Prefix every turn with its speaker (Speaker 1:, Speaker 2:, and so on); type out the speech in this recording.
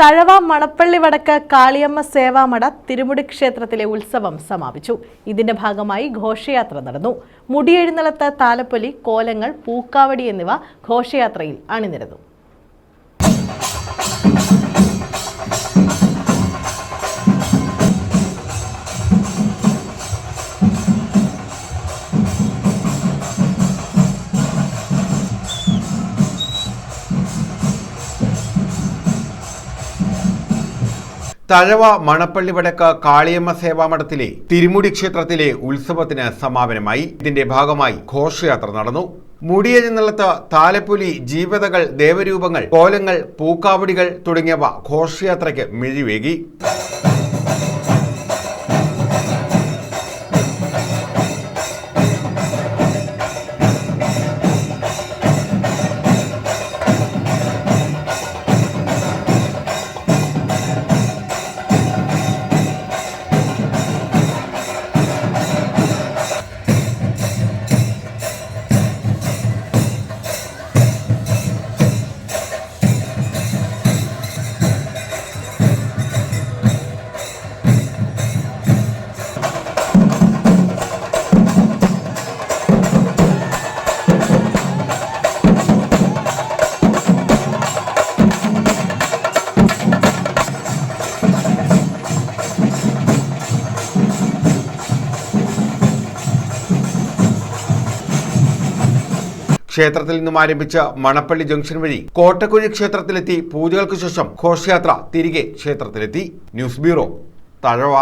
Speaker 1: തഴവ മണപ്പള്ളി വടക്ക് കാളിയമ്മ സേവാമഠ തിരുമുടി ക്ഷേത്രത്തിലെ ഉത്സവം സമാപിച്ചു. ഇതിന്റെ ഭാഗമായി ഘോഷയാത്ര നടന്നു. മുടിയെഴുന്നള്ളത്ത്, താലപ്പൊലി, കോലങ്ങൾ, പൂക്കാവടി എന്നിവ ഘോഷയാത്രയിൽ അണിനിരന്നു.
Speaker 2: തഴവ മണപ്പള്ളി വടക്ക് കാളിയമ്മ സേവാമഠത്തിലെ തിരുമുടി ക്ഷേത്രത്തിലെ ഉത്സവത്തിന് സമാപനമായി. ഇതിന്റെ ഭാഗമായി ഘോഷയാത്ര നടന്നു. മുടിയെഴുന്നള്ളത്ത്, താലപ്പൊലി, ജീവതകൾ, ദേവരൂപങ്ങൾ, കോലങ്ങൾ, പൂക്കാവടികൾ തുടങ്ങിയവ ഘോഷയാത്രയ്ക്ക് മിഴിവേകി. ക്ഷേത്രത്തിൽ നിന്നും ആരംഭിച്ച മണപ്പള്ളി ജംഗ്ഷൻ വഴി കോട്ടക്കുഴി ക്ഷേത്രത്തിലെത്തി പൂജകൾക്ക് ശേഷം ഘോഷയാത്ര തിരികെ ക്ഷേത്രത്തിലെത്തി. News bureau, Thazhava.